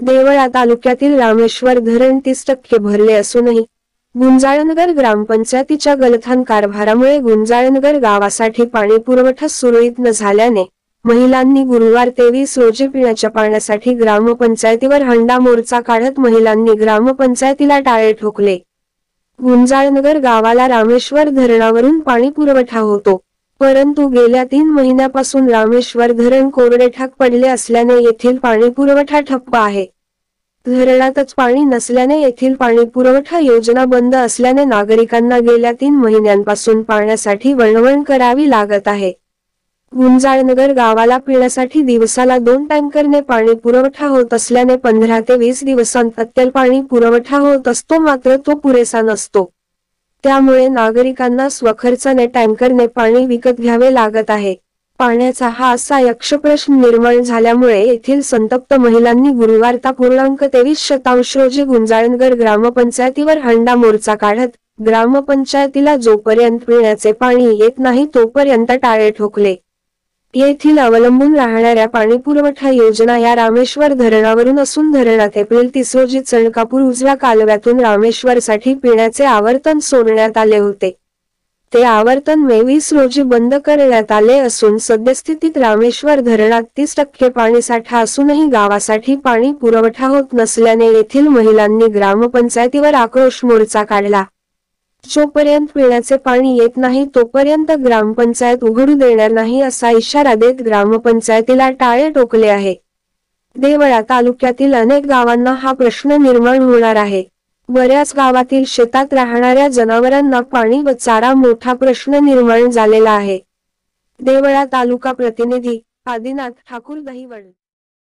देवळा तालुक्यातील रामेश्वर धरण 30% भरले असूनही गुंजाळनगर ग्रामपंचायतीच्या गलथान कारभारामुळे गुंजाळनगर गावासाठी पाणी पुरवठा सुरळीत न झाल्याने महिलांनी गुरुवार 23 रोजी पिण्याच्या पाण्यासाठी ग्रामपंचायतीवर हंडा मोर्चा काढत महिलांनी ग्रामपंचायतीला टाळे ठोकले। गुंजाळनगर गावाला रामेश्वर धरणावरून पाणी पुरवठा होतो, परंतु गेल्या 3 महिन्यापासून रामेश्वर धरण कोरडेठाक पडले असल्याने येथील पाणी पुरवठा ठप्प आहे। धरणातच पाणी नसल्याने येथील पाणी पुरवठा योजना बंद असल्याने नागरिकांना गेल्या 3 महिन्यांपासून पाण्यासाठी वणवण करावी लागत आहे। गुंजाळनगर गावाला पिण्यासाठी दिवसाला 2 टँकरने पाणी पुरवठा होत असल्याने 15 ते 20 दिवसांत अत्यल्प पाणी पुरवठा होत असतो, मात्र तो पुरेसा नसतो। त्यामुळे नागरिकांना स्वखर्चाने टँकरने पाणी विकत घ्यावे लागत आहे। पाण्याचा हा असा यक्ष प्रश्न निर्माण झाल्यामुळे येथील संतप्त महिलांनी गुरुवार ता 23 रोजी गुंजाळनगर ग्रामपंचायतीवर हंडा मोर्चा काढत ग्रामपंचायतीला जोपर्यंत पिण्याचे पाणी येत नाही तोपर्यंत टाळे ठोकले। येथील अवलंबून राहणाऱ्या पाणीपुरवठा योजना या रामेश्वर धरणावरून असून धरणात एप्रिल 30 रोजी चणकापूर उजव्या कालव्यातून रामेश्वरसाठी पिण्याचे आवर्तन सोडण्यात आले होते। ते आवर्तन मे 20 रोजी बंद करण्यात आले असून सद्यस्थितीत रामेश्वर धरणात 30% पाणीसाठा असूनही गावासाठी पाणी पुरवठा होत नसल्याने येथील महिलांनी ग्रामपंचायतीवर आक्रोश मोर्चा काढला। जोपर्यंत पिण्याचे पाणी येत नाही तोपर्यंत ग्रामपंचायत उघडू देणार नाही असा इशारा देत ग्रामपंचायतीला टाळे ठोकले आहे। देवळा तालुक्यातील अनेक गावांना हा प्रश्न निर्माण होणार आहे। बऱ्याच गावातील शेतात राहणाऱ्या जनावरांना पाणी व चारा मोठा प्रश्न निर्माण झालेला आहे। देवळा तालुका प्रतिनिधी आदिनाथ ठाकूर, दहिवड।